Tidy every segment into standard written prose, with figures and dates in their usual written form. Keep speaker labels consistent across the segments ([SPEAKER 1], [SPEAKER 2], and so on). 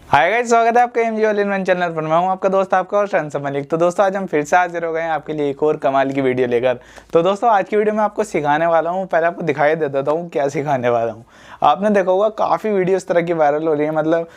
[SPEAKER 1] Hi guys, स्वागत है आपका AMG All in One channel पर। मैं हूं आपका दोस्त आपका और शंसम मलिक। तो दोस्तों आज हम फिर से हाजिर हो गए हैं आपके लिए एक और कमाल की वीडियो लेकर। तो दोस्तों आज की वीडियो में आपको सिखाने वाला हूं, पहले आपको दिखाई दे देता हूं क्या सिखाने वाला हूं। आपने देखा होगा काफ़ी वीडियो इस तरह की वायरल हो रही है, मतलब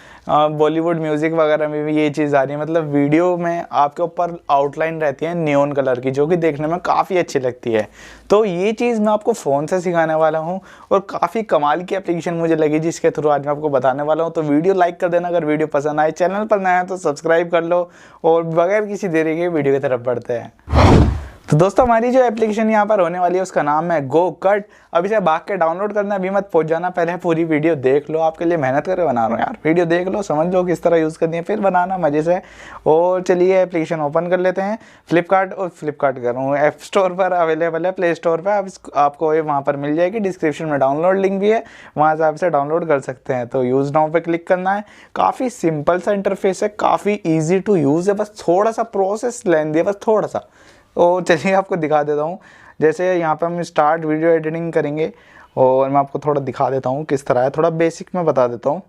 [SPEAKER 1] बॉलीवुड म्यूजिक वगैरह में भी ये चीज़ आ रही है। मतलब वीडियो में आपके ऊपर आउटलाइन रहती है नियॉन कलर की, जो कि देखने में काफ़ी अच्छी लगती है। तो ये चीज़ मैं आपको फ़ोन से सिखाने वाला हूँ और काफ़ी कमाल की एप्लीकेशन मुझे लगी, जिसके थ्रू आज मैं आपको बताने वाला हूँ। तो वीडियो लाइक कर देना अगर वीडियो पसंद आए, चैनल पर नया है तो सब्सक्राइब कर लो और बगैर किसी देरी के वीडियो की तरफ बढ़ते हैं। तो दोस्तों हमारी जो एप्लीकेशन यहाँ पर होने वाली है उसका नाम है GoCut। अब इसे भाग के डाउनलोड करना अभी मत पहुंच जाना, पहले पूरी वीडियो देख लो। आपके लिए मेहनत करके बना रहा हूँ यार, वीडियो देख लो, समझ लो किस तरह यूज़ करनी है, फिर बनाना मज़े से। और चलिए एप्लीकेशन ओपन कर लेते हैं। फ्लिपकार्ट कर रहा हूँ, ऐप स्टोर पर अवेलेबल है, प्ले स्टोर पर आपको वहाँ पर मिल जाएगी। डिस्क्रिप्शन में डाउनलोड लिंक भी है, वहाँ से आप इसे डाउनलोड कर सकते हैं। तो यूज़ नाउ पे क्लिक करना है। काफ़ी सिंपल सा इंटरफेस है, काफ़ी ईजी टू यूज़ है, बस थोड़ा सा प्रोसेस लेंदी है, बस थोड़ा सा। तो चलिए आपको दिखा देता हूँ। जैसे यहाँ पे हम स्टार्ट वीडियो एडिटिंग करेंगे और मैं आपको थोड़ा दिखा देता हूँ किस तरह है, थोड़ा बेसिक में बता देता हूँ।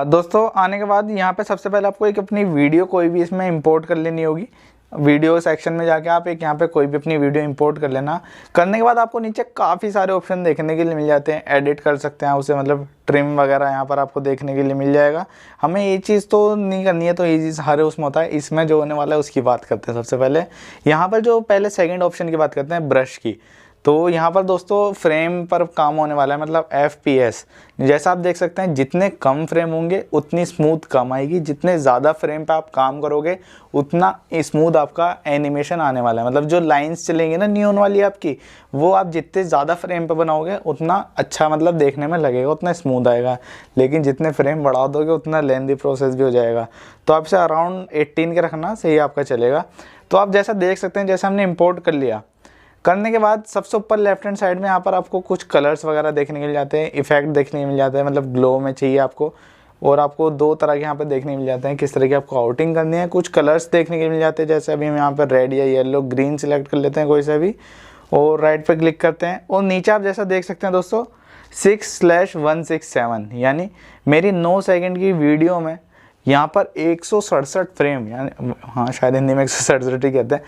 [SPEAKER 1] दोस्तों आने के बाद यहाँ पे सबसे पहले आपको एक अपनी वीडियो कोई भी इसमें इंपोर्ट कर लेनी होगी। वीडियो सेक्शन में जाके आप एक यहाँ पे कोई भी अपनी वीडियो इंपोर्ट कर लेना। करने के बाद आपको नीचे काफ़ी सारे ऑप्शन देखने के लिए मिल जाते हैं। एडिट कर सकते हैं उसे, मतलब ट्रिम वगैरह यहाँ पर आपको देखने के लिए मिल जाएगा। हमें ये चीज़ तो नहीं करनी है, तो ये चीज़ हर उसमें होता है। इसमें जो होने वाला है उसकी बात करते हैं। सबसे पहले यहाँ पर जो पहले सेकेंड ऑप्शन की बात करते हैं, ब्रश की। तो यहाँ पर दोस्तों फ्रेम पर काम होने वाला है, मतलब FPS। जैसा आप देख सकते हैं, जितने कम फ्रेम होंगे उतनी स्मूथ कम आएगी, जितने ज़्यादा फ्रेम पे आप काम करोगे उतना स्मूथ आपका एनिमेशन आने वाला है। मतलब जो लाइंस चलेंगी ना नियॉन वाली आपकी, वो आप जितने ज़्यादा फ्रेम पे बनाओगे उतना अच्छा मतलब देखने में लगेगा, उतना स्मूथ आएगा। लेकिन जितने फ्रेम बढ़ा दोगे उतना लेंथी प्रोसेस भी हो जाएगा। तो आप इसे अराउंड 18 के रखना, सही आपका चलेगा। तो आप जैसा देख सकते हैं, जैसे हमने इम्पोर्ट कर लिया, करने के बाद सबसे ऊपर लेफ्ट हैंड साइड में यहाँ पर आपको कुछ कलर्स वगैरह देखने के मिल जाते हैं, इफेक्ट देखने को मिल जाते हैं, मतलब ग्लो में चाहिए आपको। और आपको दो तरह के यहाँ पे देखने को मिल जाते हैं, किस तरह की आपको आउटिंग करनी है। कुछ कलर्स देखने के मिल जाते हैं, जैसे अभी हम यहाँ पर रेड या येलो ग्रीन सिलेक्ट कर लेते हैं कोई सा भी, और राइट पे क्लिक करते हैं। और नीचे आप जैसा देख सकते हैं दोस्तों 6/167, यानी मेरी 9 सेकेंड की वीडियो में यहाँ पर 167 फ्रेम, यानी हाँ शायद हिंदी में 167 ही कहते हैं,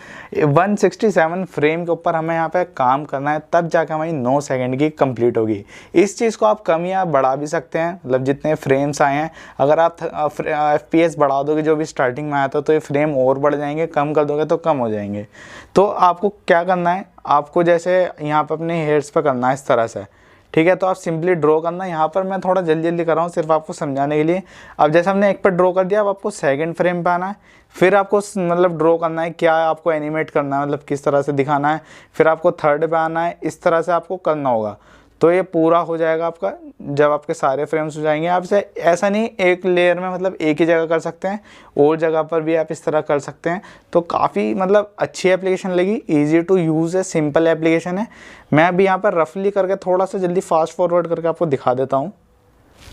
[SPEAKER 1] 167 फ्रेम के ऊपर हमें यहाँ पे काम करना है, तब जाकर हमारी 9 सेकंड की कंप्लीट होगी। इस चीज़ को आप कम या बढ़ा भी सकते हैं, मतलब जितने फ्रेम्स आए हैं। अगर आप FPS बढ़ा दोगे, जो भी स्टार्टिंग में आया था, तो ये फ्रेम और बढ़ जाएंगे, कम कर दोगे तो कम हो जाएंगे। तो आपको क्या करना है, आपको जैसे यहाँ पर अपने हेयर्स पर करना है इस तरह से, ठीक है। तो आप सिंपली ड्रॉ करना। यहाँ पर मैं थोड़ा जल्दी जल्दी कर रहा हूँ सिर्फ आपको समझाने के लिए। अब जैसे हमने एक पर ड्रॉ कर दिया, अब आपको सेकंड फ्रेम पे आना है, फिर आपको मतलब ड्रॉ करना है, क्या आपको एनिमेट करना है, मतलब किस तरह से दिखाना है। फिर आपको थर्ड पे आना है, इस तरह से आपको करना होगा। तो ये पूरा हो जाएगा आपका जब आपके सारे फ्रेम्स हो जाएंगे। आप इसे ऐसा नहीं एक लेयर में, मतलब एक ही जगह कर सकते हैं, और जगह पर भी आप इस तरह कर सकते हैं। तो काफ़ी मतलब अच्छी एप्लीकेशन लगी, इजी टू यूज़ है, सिंपल एप्लीकेशन है। मैं अभी यहाँ पर रफली करके थोड़ा सा जल्दी फास्ट फॉरवर्ड करके आपको दिखा देता हूँ।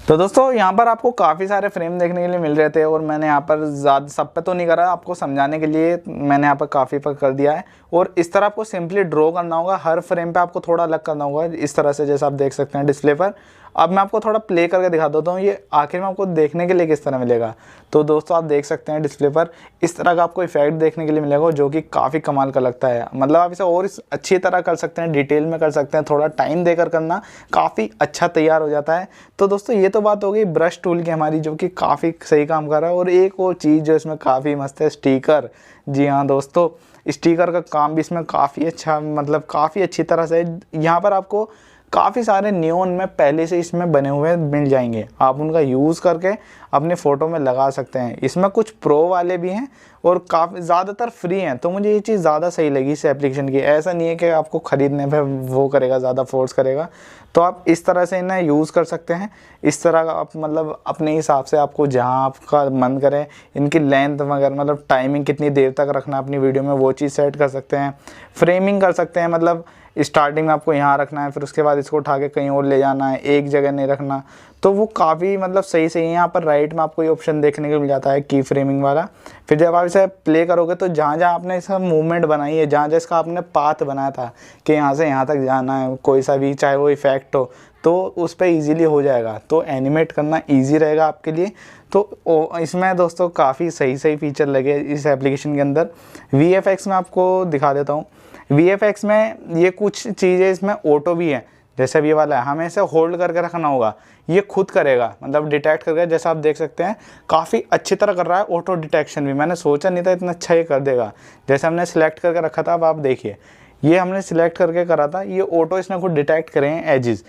[SPEAKER 1] तो दोस्तों यहाँ पर आपको काफ़ी सारे फ्रेम देखने के लिए मिल रहे थे, और मैंने यहाँ पर ज़्यादा सब पे तो नहीं करा, आपको समझाने के लिए मैंने यहाँ पर काफ़ी पर कर दिया है। और इस तरह आपको सिंपली ड्रॉ करना होगा, हर फ्रेम पे आपको थोड़ा अलग करना होगा, इस तरह से जैसा आप देख सकते हैं डिस्प्ले पर। अब मैं आपको थोड़ा प्ले करके दिखा देता हूँ, ये आखिर में आपको देखने के लिए किस तरह मिलेगा। तो दोस्तों आप देख सकते हैं डिस्प्ले पर इस तरह का आपको इफेक्ट देखने के लिए मिलेगा, जो कि काफ़ी कमाल का लगता है। मतलब आप इसे और अच्छी तरह कर सकते हैं, डिटेल में कर सकते हैं, थोड़ा टाइम देकर करना, काफ़ी अच्छा तैयार हो जाता है। तो दोस्तों ये तो बात हो गई ब्रश टूल की हमारी, जो कि काफ़ी सही काम कर रहा है। और एक और चीज़ जो इसमें काफ़ी मस्त है, स्टिकर। जी हाँ दोस्तों, स्टिकर का काम भी इसमें काफ़ी अच्छा, मतलब काफ़ी अच्छी तरह से। यहाँ पर आपको काफ़ी सारे नियॉन में पहले से इसमें बने हुए मिल जाएंगे, आप उनका यूज़ करके अपने फ़ोटो में लगा सकते हैं। इसमें कुछ प्रो वाले भी हैं और काफ़ी ज़्यादातर फ्री हैं। तो मुझे ये चीज़ ज़्यादा सही लगी इस एप्लीकेशन की। ऐसा नहीं है कि आपको ख़रीदने पे वो करेगा, ज़्यादा फोर्स करेगा। तो आप इस तरह से इन्हें यूज़ कर सकते हैं। इस तरह का आप मतलब अपने हिसाब से आपको जहाँ आपका मन करे, इनकी लेंथ वगैरह, मतलब टाइमिंग कितनी देर तक रखना अपनी वीडियो में, वो चीज़ सेट कर सकते हैं। फ्रेमिंग कर सकते हैं, मतलब स्टार्टिंग में आपको यहाँ रखना है, फिर उसके बाद इसको उठा के कहीं और ले जाना है, एक जगह नहीं रखना। तो वो काफ़ी मतलब सही है। यहाँ पर राइट में आपको ये ऑप्शन देखने को मिल जाता है की फ्रेमिंग वाला। फिर जब आप इसे प्ले करोगे तो जहाँ जहाँ आपने इसका मूवमेंट बनाई है, जहाँ जहाँ इसका आपने पाथ बनाया था कि यहाँ से यहाँ तक जाना है, कोई सा भी चाहे वो इफेक्ट हो, तो उस पर ईजीली हो जाएगा, तो एनिमेट करना ईजी रहेगा आपके लिए। तो इसमें दोस्तों काफ़ी सही सही फीचर लगे इस एप्लीकेशन के अंदर। VFX में आपको दिखा देता हूँ। VFX में ये कुछ चीज़ें इसमें ऑटो भी है, जैसे अब ये वाला है, हमें इसे होल्ड करके रखना होगा, ये खुद करेगा, मतलब डिटेक्ट करके, जैसा आप देख सकते हैं काफ़ी अच्छी तरह कर रहा है ऑटो डिटेक्शन भी। मैंने सोचा नहीं था इतना अच्छा ये कर देगा। जैसे हमने सिलेक्ट करके रखा था, अब आप देखिए ये हमने सिलेक्ट करके करा था, ये ऑटो इसने खुद डिटेक्ट करे हैं एजेस।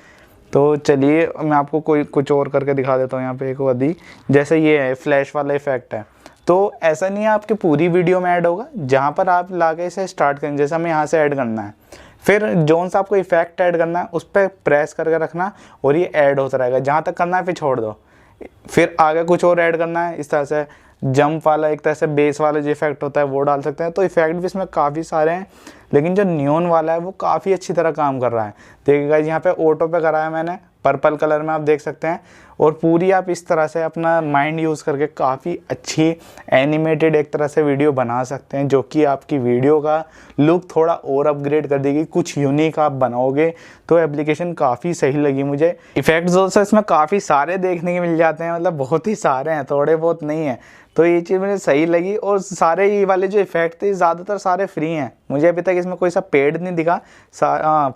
[SPEAKER 1] तो चलिए मैं आपको कुछ और करके दिखा देता हूँ। यहाँ पे एक वधी, जैसे ये है फ्लैश वाला इफेक्ट है, तो ऐसा नहीं है आपकी पूरी वीडियो में ऐड होगा, जहाँ पर आप लाके इसे स्टार्ट करें, जैसे हमें यहाँ से ऐड करना है, फिर जोन सा आपको इफेक्ट ऐड करना है उस पर प्रेस करके रखना और ये ऐड होता रहेगा, जहाँ तक करना है फिर छोड़ दो। फिर आगे कुछ और ऐड करना है, इस तरह से जंप वाला, एक तरह से बेस वाला जो इफेक्ट होता है वो डाल सकते हैं। तो इफेक्ट भी इसमें काफ़ी सारे हैं, लेकिन जो नियॉन वाला है वो काफ़ी अच्छी तरह काम कर रहा है। देखिएगा यहाँ पे ऑटो पे कराया मैंने, पर्पल कलर में आप देख सकते हैं। और पूरी आप इस तरह से अपना माइंड यूज़ करके काफ़ी अच्छी एनिमेटेड एक तरह से वीडियो बना सकते हैं, जो कि आपकी वीडियो का लुक थोड़ा और अपग्रेड कर देगी, कुछ यूनिक आप बनाओगे। तो एप्लीकेशन काफ़ी सही लगी मुझे। इफेक्ट्स दोस्तों इसमें काफ़ी सारे देखने के मिल जाते हैं, मतलब बहुत ही सारे हैं, थोड़े बहुत नहीं है। तो ये चीज़ मुझे सही लगी। और सारे ये वाले जो इफेक्ट थे ज़्यादातर सारे फ्री हैं, मुझे अभी तक इसमें कोई सा पेड नहीं दिखा।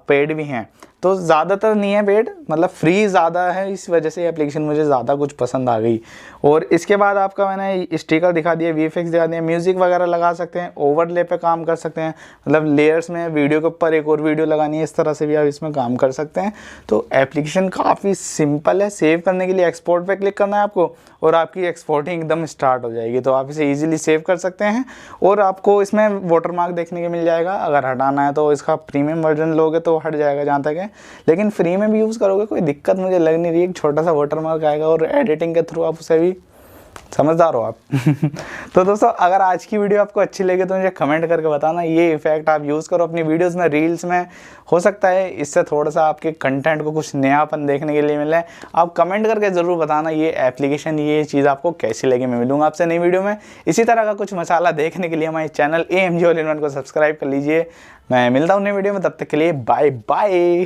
[SPEAKER 1] पेड भी हैं, तो ज़्यादातर नहीं है पेड, मतलब फ्री ज़्यादा है, इस वजह से ये एप्लीकेशन मुझे ज़्यादा कुछ पसंद आ गई। और इसके बाद आपका मैंने स्टिकर दिखा दिया, VFX दिखा दिया, म्यूज़िक वगैरह लगा सकते हैं, ओवरले पे काम कर सकते हैं, मतलब लेयर्स में वीडियो के ऊपर एक और वीडियो लगानी है, इस तरह से भी आप इसमें काम कर सकते हैं। तो एप्लीकेशन काफ़ी सिंपल है। सेव करने के लिए एक्सपोर्ट पे क्लिक करना है आपको और आपकी एक्सपोर्टिंग एकदम स्टार्ट हो जाएगी, तो आप इसे ईजिली सेव कर सकते हैं। और आपको इसमें वाटरमार्क देखने को मिल जाएगा, अगर हटाना है तो इसका प्रीमियम वर्जन लोगे तो हट जाएगा जहाँ तक है, लेकिन फ्री में भी यूज़ करोगे कोई दिक्कत मुझे लग नहीं रही। एक छोटा सा वाटरमार्क आएगा और एडिटिंग के थ्रू आप उसे भी, समझदार हो आप। तो दोस्तों अगर आज की वीडियो आपको अच्छी लगी तो मुझे कमेंट करके बताना, ये इफेक्ट आप यूज़ करो अपनी वीडियोस में, रील्स में, हो सकता है इससे थोड़ा सा आपके कंटेंट को कुछ नयापन देखने के लिए मिले। आप कमेंट करके ज़रूर बताना ये एप्लीकेशन, ये चीज़ आपको कैसी लगी। मैं मिलूंगा आपसे नई वीडियो में इसी तरह का कुछ मसाला देखने के लिए हमारे channel AMG All in One को सब्सक्राइब कर लीजिए। मैं मिलता हूँ नई वीडियो में, तब तक के लिए बाय बाय।